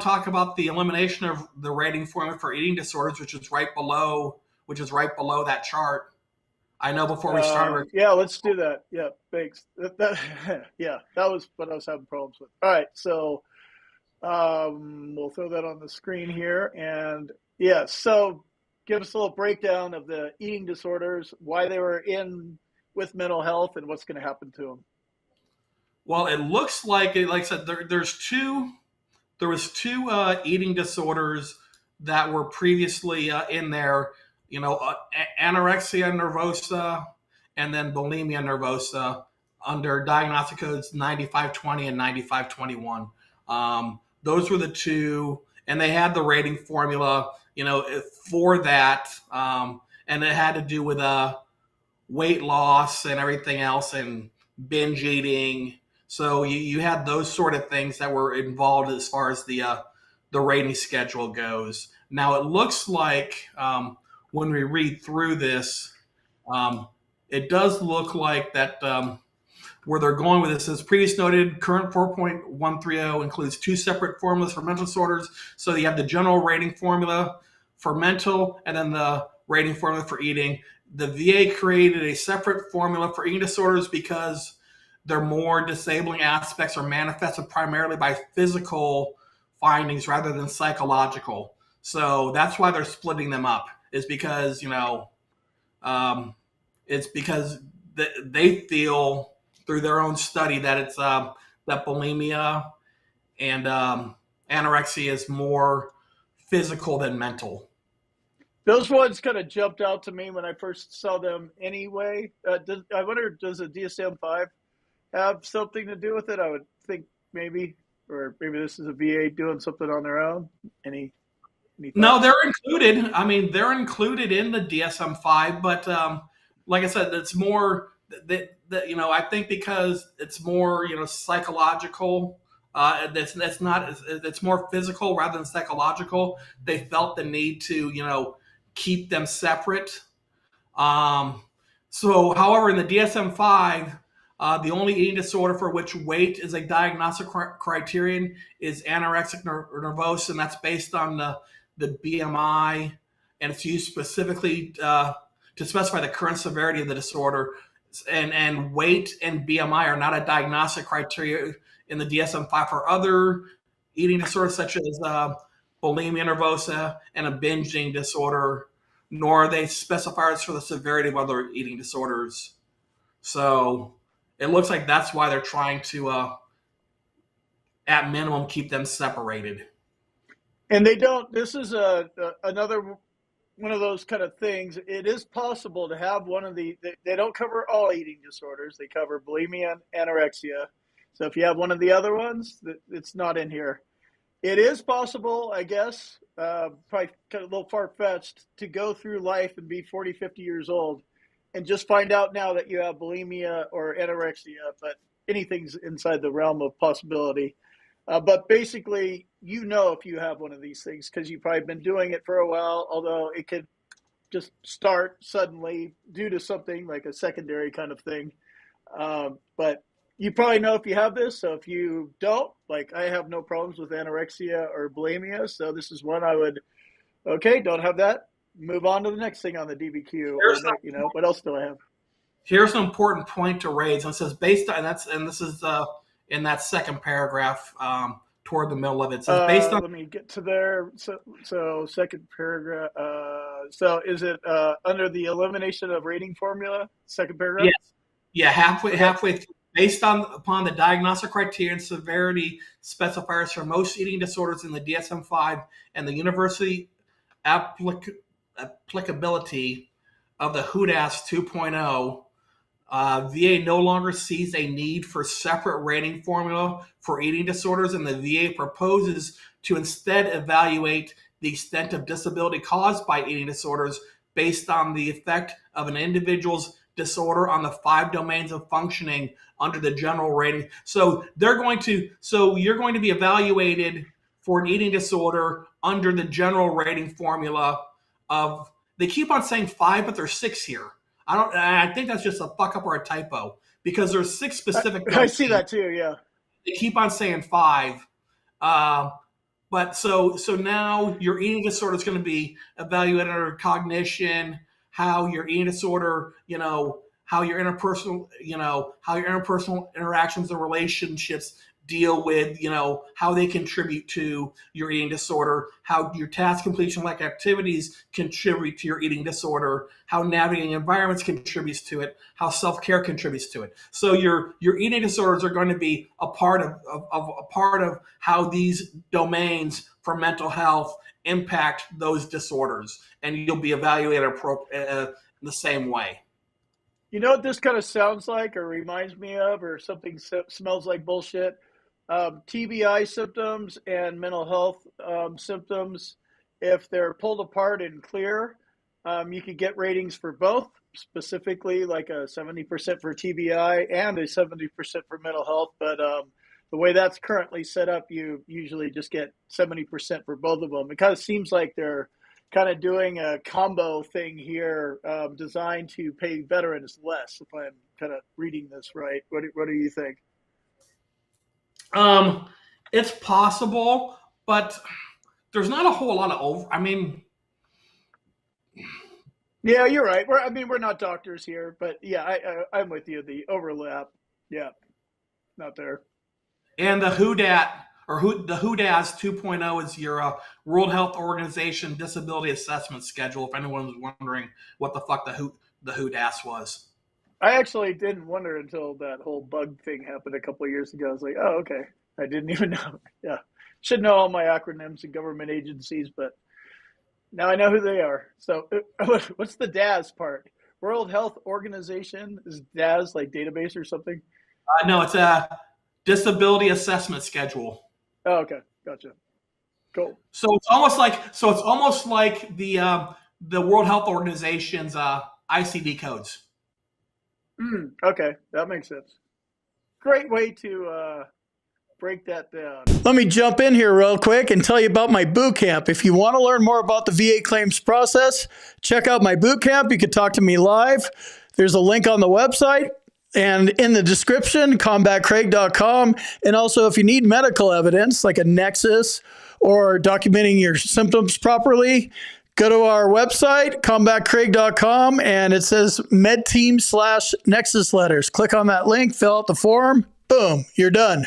talk about the elimination of the rating formula for eating disorders, which is right below that chart. I know before we started. Yeah, let's do that. Yeah, thanks. Yeah, that was what I was having problems with. All right, so we'll throw that on the screen here. And yeah, so give us a little breakdown of the eating disorders, why they were in with mental health, and what's going to happen to them. Well, it looks like I said, there was two eating disorders that were previously in there. Anorexia nervosa and then bulimia nervosa under diagnostic codes 9520 and 9521. Those were the two, and they had the rating formula, for that, and it had to do with weight loss and everything else, and binge eating. So you had those sort of things that were involved as far as the rating schedule goes. Now it looks like when we read through this, it does look like that where they're going with this, as previous noted, current 4.130 includes two separate formulas for mental disorders. So you have the general rating formula for mental, and then the rating formula for eating. The VA created a separate formula for eating disorders because their more disabling aspects are manifested primarily by physical findings rather than psychological. So that's why they're splitting them up. Is because it's because they feel through their own study that it's that bulimia and anorexia is more physical than mental. Those ones kind of jumped out to me when I first saw them anyway. I wonder, does the DSM-5 have something to do with it? I would think maybe, or maybe this is a VA doing something on their own. Any No, thoughts? they're included. I mean, they're included in the DSM-5, but like I said, it's more that I think because it's more psychological. That's not. It's more physical rather than psychological. They felt the need to keep them separate. Um, however, in the DSM-5, the only eating disorder for which weight is a diagnostic criterion is anorexic nervosa, and that's based on the BMI, and it's used specifically to specify the current severity of the disorder. And weight and BMI are not a diagnostic criteria in the DSM-5 for other eating disorders such as bulimia nervosa and a binge eating disorder, nor are they specifiers for the severity of other eating disorders. So it looks like that's why they're trying to, at minimum, keep them separated. And they don't. This is another one of those kind of things. It is possible to have one of they don't cover all eating disorders. They cover bulimia and anorexia. So if you have one of the other ones, it's not in here. It is possible, I guess, probably kind of a little far-fetched, to go through life and be 40, 50 years old and just find out now that you have bulimia or anorexia, but anything's inside the realm of possibility. But basically, if you have one of these things because you've probably been doing it for a while, although it could just start suddenly due to something like a secondary kind of thing. But you probably know if you have this. So if you don't, like I have no problems with anorexia or bulimia. So this is one I would, okay, don't have that. Move on to the next thing on the DBQ, or, what else do I have? Here's an important point to raise. And it says based on this is in that second paragraph toward the middle of it. It says based on. Let me get to there. So second paragraph. So is it under the elimination of rating formula? Second paragraph. Yes. Yeah, halfway through. Based upon the diagnostic criteria and severity specifiers for most eating disorders in the DSM-5 and the university applicability of the HUDAS 2.0, VA no longer sees a need for separate rating formula for eating disorders, and the VA proposes to instead evaluate the extent of disability caused by eating disorders based on the effect of an individual's disorder on the 5 domains of functioning under the general rating. So you're going to be evaluated for an eating disorder under the general rating formula of, they keep on saying 5, but there's 6 here. I think that's just a fuck up or a typo because there's 6 specific. I see that too. Yeah. They keep on saying 5. But so now your eating disorder is going to be evaluated under cognition, how your eating disorder, how your interpersonal, how your interpersonal interactions and relationships deal with, how they contribute to your eating disorder, how your task completion like activities contribute to your eating disorder, how navigating environments contributes to it, how self-care contributes to it. So your eating disorders are going to be a part of a part of how these domains for mental health impact those disorders, and you'll be evaluated in the same way. You know what this kind of sounds like or reminds me of, or something smells like bullshit? TBI symptoms and mental health symptoms, if they're pulled apart and clear, you could get ratings for both, specifically like a 70% for TBI and a 70% for mental health. But the way that's currently set up, you usually just get 70% for both of them. It kind of seems like they're kind of doing a combo thing here, designed to pay veterans less, if I'm kind of reading this right. What do you think? Um, it's possible, but there's not a whole lot of over. I mean, Yeah, you're right. We're not doctors here, but yeah, I'm with you. The overlap, yeah, not there. and the the WHODAS 2.0 is your World Health Organization Disability Assessment Schedule. If anyone was wondering what the fuck the WHODAS was. I actually didn't wonder until that whole bug thing happened a couple of years ago. I was like, oh, okay. I didn't even know. Yeah, should know all my acronyms and government agencies, but now I know who they are. So, what's the DAS part? World Health Organization, is DAS like database or something? No, it's a Disability Assessment Schedule. Oh, okay, gotcha. Cool. So it's almost like the World Health Organization's ICD codes. Okay, that makes sense. Great way to break that down. Let me jump in here real quick and tell you about my boot camp. If you want to learn more about the VA claims process, check out my boot camp. You can talk to me live. There's a link on the website and in the description, combatcraig.com. And also, if you need medical evidence like a nexus or documenting your symptoms properly, go to our website, combatcraig.com, and it says medteam/nexus letters. Click on that link, fill out the form. Boom, you're done.